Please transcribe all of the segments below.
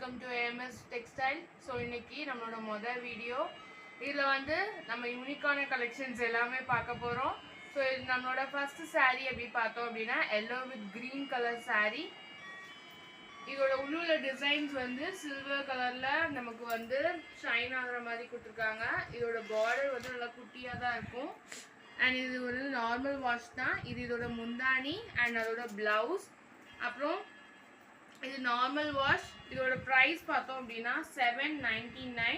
Welcome to AMS textile. So இன்னைக்கு நம்மளோட மொதல் வீடியோ. இதில் வந்து நம்ம யூனிக்கான கலெக்ஷன்ஸ் எல்லாமே பார்க்க போகிறோம். ஸோ இது நம்மளோட ஃபர்ஸ்ட் saree எப்படி பார்த்தோம் அப்படின்னா yellow with green colour saree. இதோட உள்ளுள்ள டிசைன்ஸ் வந்து சில்வர் கலரில் நமக்கு வந்து ஷைன் ஆகிற மாதிரி கொடுத்துருக்காங்க. இதோட பார்டர் வந்து நல்லா குட்டியாக தான் இருக்கும். அண்ட் இது ஒரு நார்மல் வாஷ் தான். இது இதோட முந்தானி அண்ட் அதோட ப்ளவுஸ். அப்புறம் இது நார்மல் வாஷ். இதோட ப்ரைஸ் பார்த்தோம் அப்படின்னா 799.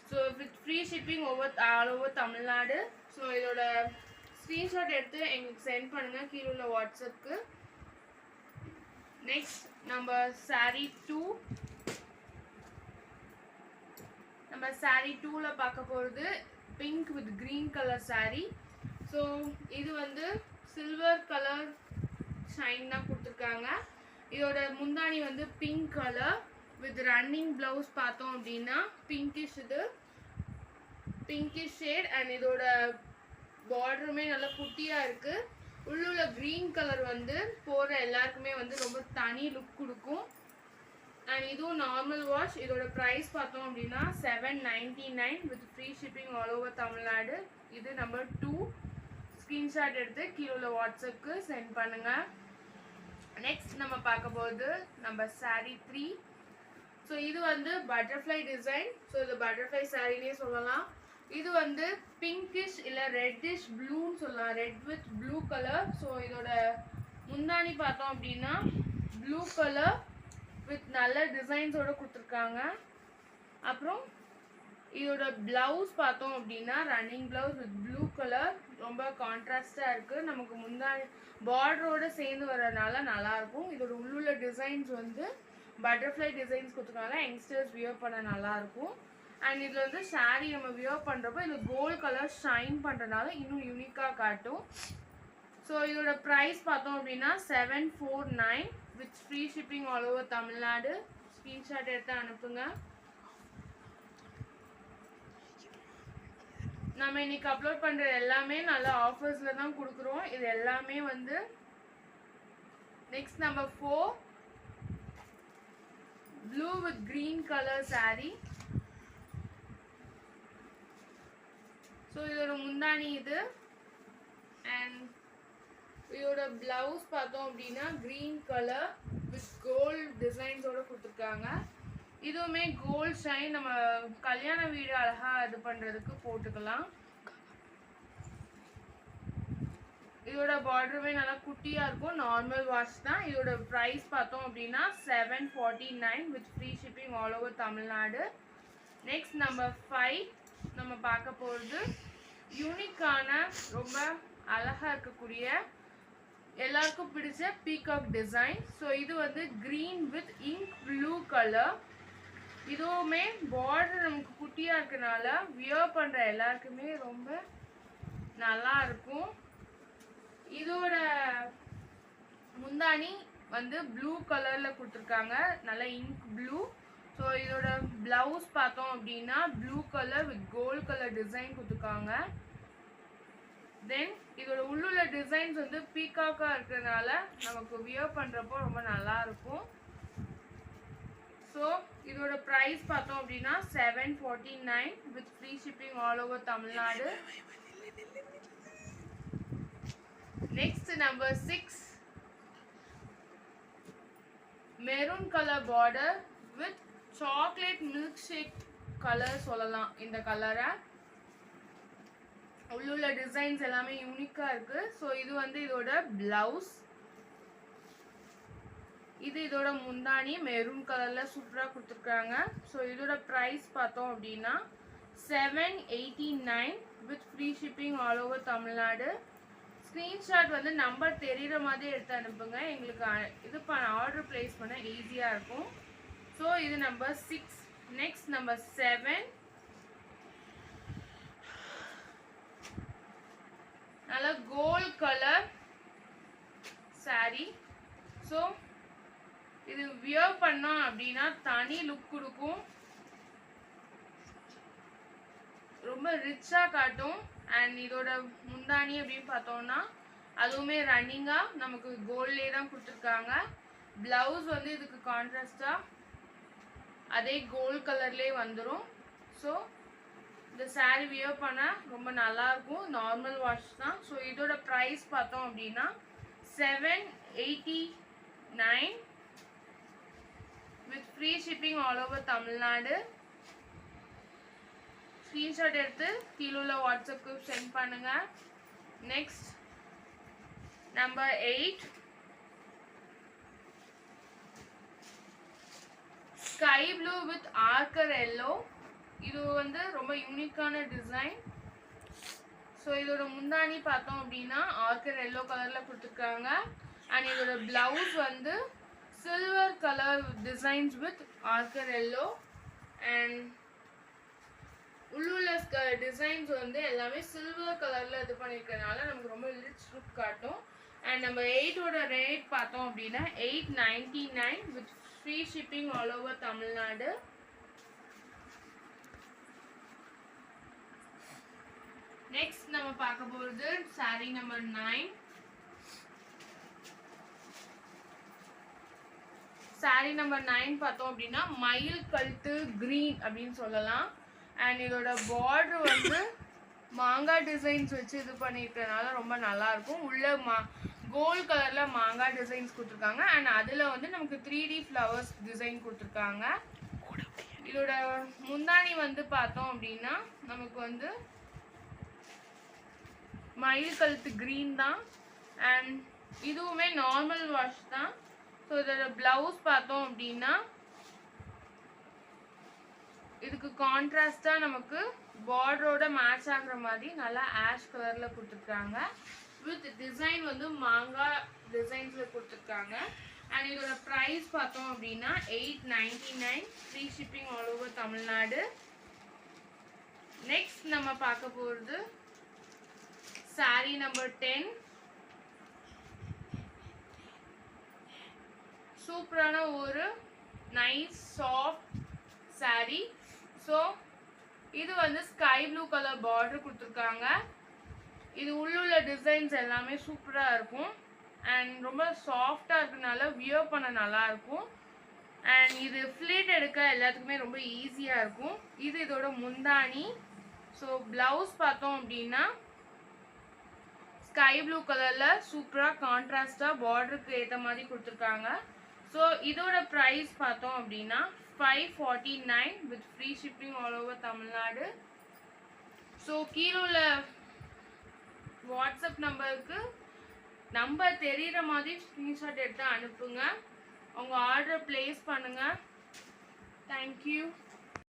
So with free shipping all over Tamil Nadu. So இதோட ஸ்க்ரீன்ஷாட் எடுத்து எங்களுக்கு சென்ட் பண்ணுங்கள் கீழே உள்ள வாட்ஸ்அப்புக்கு. நெக்ஸ்ட் நம்ம saree 2. நம்ம saree 2ல் பார்க்க போகிறது pink with green colour saree. So இது வந்து சில்வர் கலர் ஷைன் தான் கொடுத்துருக்காங்க. இதோட முந்தானி வந்து pink colour with running blouse பார்த்தோம் அப்படின்னா பிங்கிஷ், இது பிங்கிஷ் ஷேட். அண்ட் இதோட பார்டருமே நல்லா குட்டியாக இருக்குது. உள்ளுள்ள க்ரீன் கலர் வந்து போகிற எல்லாருக்குமே வந்து ரொம்ப தனி லுக் கொடுக்கும். அண்ட் இதுவும் நார்மல் வாஷ். இதோட ப்ரைஸ் பார்த்தோம் அப்படின்னா 799 with free shipping all over Tamil Nadu. இது நம்பர் 2. ஸ்க்ரீன்ஷாட் எடுத்து கீழே உள்ள வாட்ஸ்அப்புக்கு சென்ட் பண்ணுங்கள். நெக்ஸ்ட் நம்ம பார்க்க போகிறது நம்ம saree 3. ஸோ இது வந்து பட்டர்ஃப்ளை டிசைன். ஸோ இது பட்டர்ஃப்ளை சாரினே சொல்லலாம். இது வந்து பிங்கிஷ் இல்லை ரெட்டிஷ் ப்ளூன்னு சொல்லலாம், red with blue colour. So இதோட முந்தானி பார்த்தோம் அப்படின்னா ப்ளூ கலர் வித் நல்ல டிசைன்ஸோடு கொடுத்துருக்காங்க. அப்புறம் இதோட ப்ளவுஸ் பார்த்தோம் அப்படின்னா running blouse with blue colour, ரொம்ப கான்ட்ராஸ்டாக இருக்குது. நமக்கு முந்தானி பார்டரோடு சேர்ந்து வர்றதுனால நல்லாயிருக்கும். இதோட உள்ளுள்ள டிசைன்ஸ் வந்து பட்டர்ஃப்ளை டிசைன்ஸ் கொடுத்துருக்காங்க. யங்ஸ்டர்ஸ் வியர் பண்ண நல்லாயிருக்கும். அண்ட் இதில் வந்து saree நம்ம வியர் பண்ணுறப்போ இது கோல்ட் கலர் ஷைன் பண்ணுறதுனால இன்னும் யூனிக்காக காட்டும். ஸோ இதோட ப்ரைஸ் பார்த்தோம் அப்படின்னா 749 with free shipping all over Tamil Nadu. Screenshot எடுத்து அனுப்புங்க. நம்ம இன்னைக்கு அப்லோட் பண்ணுற எல்லாமே நல்ல ஆஃபர்ஸில் தான் கொடுக்குறோம். இது எல்லாமே வந்து next number 4 blue with green colour saree. So இதோட முந்தானி இது. அண்ட் இதோட ப்ளவுஸ் பார்த்தோம் அப்படின்னா க்ரீன் கலர் வித் கோல்ட் டிசைன்ஸோடு கொடுத்துருக்காங்க. இதுவுமே கோல்ட் ஷைன், நம்ம கல்யாண வீடு அழகாக இது பண்ணுறதுக்கு போட்டுக்கலாம். இதோட பார்டருமே நல்லா குட்டியாக இருக்கும். நார்மல் வாஷ் தான். இதோட ப்ரைஸ் பார்த்தோம் அப்படின்னா 749 with free shipping all over Tamil Nadu. Next number 5 நம்ம பார்க்க போகிறது யூனிக்கான ரொம்ப அழகாக இருக்கக்கூடிய எல்லாருக்கும் பிடிச்ச பீகாக் டிசைன். ஸோ இது வந்து green with ink blue colour. இதுவுமே பார்டர் நமக்கு குட்டியாக இருக்கனால வியர் பண்ணுற எல்லாருக்குமே ரொம்ப நல்லா இருக்கும். இதோட முந்தானி வந்து ப்ளூ கலரில் கொடுத்துருக்காங்க, நல்லா இங்க் ப்ளூ. ஸோ இதோட ப்ளவுஸ் பார்த்தோம் அப்படின்னா blue colour with gold colour design கொடுத்துருக்காங்க. தென் இதோட உள்ளுள்ள டிசைன்ஸ் வந்து பீகாக்காக இருக்கிறதுனால நமக்கு வியர் பண்ணுறப்போ ரொம்ப நல்லா இருக்கும். ஸோ இதோட ப்ரைஸ் பார்த்தோம் அப்படின்னா 749 with free shipping all over Tamil Nadu. Next number 6 maroon colour border with chocolate milk shake colour சொல்லலாம். இந்த கலரை உள்ளுள்ள டிசைன்ஸ் எல்லாமே யூனிக்காக இருக்குது. ஸோ இது வந்து இதோட ப்ளவுஸ். இது இதோட முந்தானி மெரூன் கலரில் சூப்பராக கொடுத்துருக்காங்க. ஸோ இதோட ப்ரைஸ் பார்த்தோம் அப்படின்னா 789 with free shipping all over Tamil Nadu. Screenshot வந்து நம்பர் தெரிகிற மாதிரி எடுத்து அனுப்புங்க. எங்களுக்கு இது ஆர்டர் ப்ளேஸ் பண்ண ஈஸியாக இருக்கும். ஸோ இது நம்பர் 6. நெக்ஸ்ட் நம்பர் 7 நல்ல கோல்ட் கலர் saree. ஸோ இது வியர் பண்ணோம் அப்படின்னா தனி லுக் கொடுக்கும், ரொம்ப ரிச்சாக காட்டும். அண்ட் இதோட முந்தானி அப்படின்னு பார்த்தோம்னா அதுவுமே ரன்னிங்காக நமக்கு கோல்ட்லேயே தான் கொடுத்துருக்காங்க. ப்ளவுஸ் வந்து இதுக்கு கான்ட்ராஸ்டாக அதே கோல்ட் கலர்லேயே வந்துடும். ஸோ இந்த saree வியர் பண்ண ரொம்ப நல்லாயிருக்கும். நார்மல் வாஷ் தான். ஸோ இதோட ப்ரைஸ் பார்த்தோம் அப்படின்னா 789 with free shipping all over Tamil Nadu. Screenshot எடுத்து கீழே உள்ள வாட்ஸ்அப்புக்கு சென்ட் பண்ணுங்க. Next number 8 sky blue with ஆர்க்கர் எல்லோ. இது வந்து ரொம்ப யூனிக்கான டிசைன். ஸோ இதோட முந்தானி பார்த்தோம் அப்படின்னா ஆர்க்கர் எல்லோ கலரில் கொடுத்துருக்காங்க. அண்ட் இதோட ப்ளவுஸ் வந்து சில்வர் கலர் டிசைன்ஸ் வித் ஆர்க்கர் எல்லோ. அண்ட் உள்ளுள்ள டிசைன்ஸ் வந்து எல்லாமே சில்வர் கலரில் இது பண்ணியிருக்கனால நமக்கு ரொம்ப ரிச் லுக் காட்டும். அண்ட் நம்ம 8ஓட ரேட் பார்த்தோம் அப்படின்னா 899 with free shipping all over Tamil Nadu. Next நம்ம பார்க்க போகிறது saree நம்பர் 9. saree நம்பர் 9 பார்த்தோம் அப்படின்னா மயில் கழுத்து கிரீன் அப்படின்னு சொல்லலாம். அண்ட் இதோட பார்டர் வந்து மாங்காய் டிசைன்ஸ் வச்சு இது பண்ணியிருக்கனால ரொம்ப நல்லாயிருக்கும். உள்ள கோல்ட் கலரில் மாங்காய் டிசைன்ஸ் கொடுத்துருக்காங்க. அண்ட் அதில் வந்து நமக்கு 3D ஃப்ளவர்ஸ் டிசைன் கொடுத்துருக்காங்க. இதோட முந்தானி வந்து பார்த்தோம் அப்படின்னா நமக்கு வந்து மயில் கழுத்து க்ரீன் தான். அண்ட் இதுவுமே நார்மல் வாஷ் தான். ஸோ இதோட ப்ளவுஸ் பார்த்தோம் அப்படின்னா இதுக்கு கான்ட்ராஸ்டாக நமக்கு பார்டரோட மேட்ச் ஆகிற மாதிரி நல்லா ஆஷ் கலரில் கொடுத்துருக்காங்க. வித் டிசைன் வந்து மாங்காய் டிசைன்ஸில் கொடுத்துருக்காங்க. அண்ட் இதோட ப்ரைஸ் பார்த்தோம் அப்படின்னா 899 free shipping all over Tamil Nadu. Next நம்ம பார்க்க போகிறது saree நம்பர் 10. சூப்பரான ஒரு நைஸ் சாஃப்ட் saree. ஸோ இது வந்து ஸ்கை ப்ளூ கலர் பார்டர் கொடுத்துருக்காங்க. இது உள்ளுள்ள டிசைன்ஸ் எல்லாமே சூப்பராக இருக்கும். அண்ட் ரொம்ப சாஃப்டாக இருக்கனால வியர் பண்ண நல்லாயிருக்கும். அண்ட் இது ஃப்ளீட் எடுக்க எல்லாத்துக்குமே ரொம்ப ஈஸியாக இருக்கும். இது இதோட முந்தானி. ஸோ ப்ளவுஸ் பார்த்தோம் அப்படின்னா ஸ்கை ப்ளூ கலரில் சூப்பராக கான்ட்ராஸ்டாக பார்டருக்கு ஏற்ற மாதிரி கொடுத்துருக்காங்க. ஸோ இதோட ப்ரைஸ் பார்த்தோம் அப்படின்னா 549 with free shipping all over Tamil Nadu. So கீழே உள்ள வாட்ஸ்அப் நம்பருக்கு நம்பர் தெரிகிற மாதிரி ஸ்க்ரீன்ஷாட் எடுத்து அனுப்புங்க. உங்கள் ஆர்டர் ப்ளேஸ் பண்ணுங்கள். தேங்க்யூ.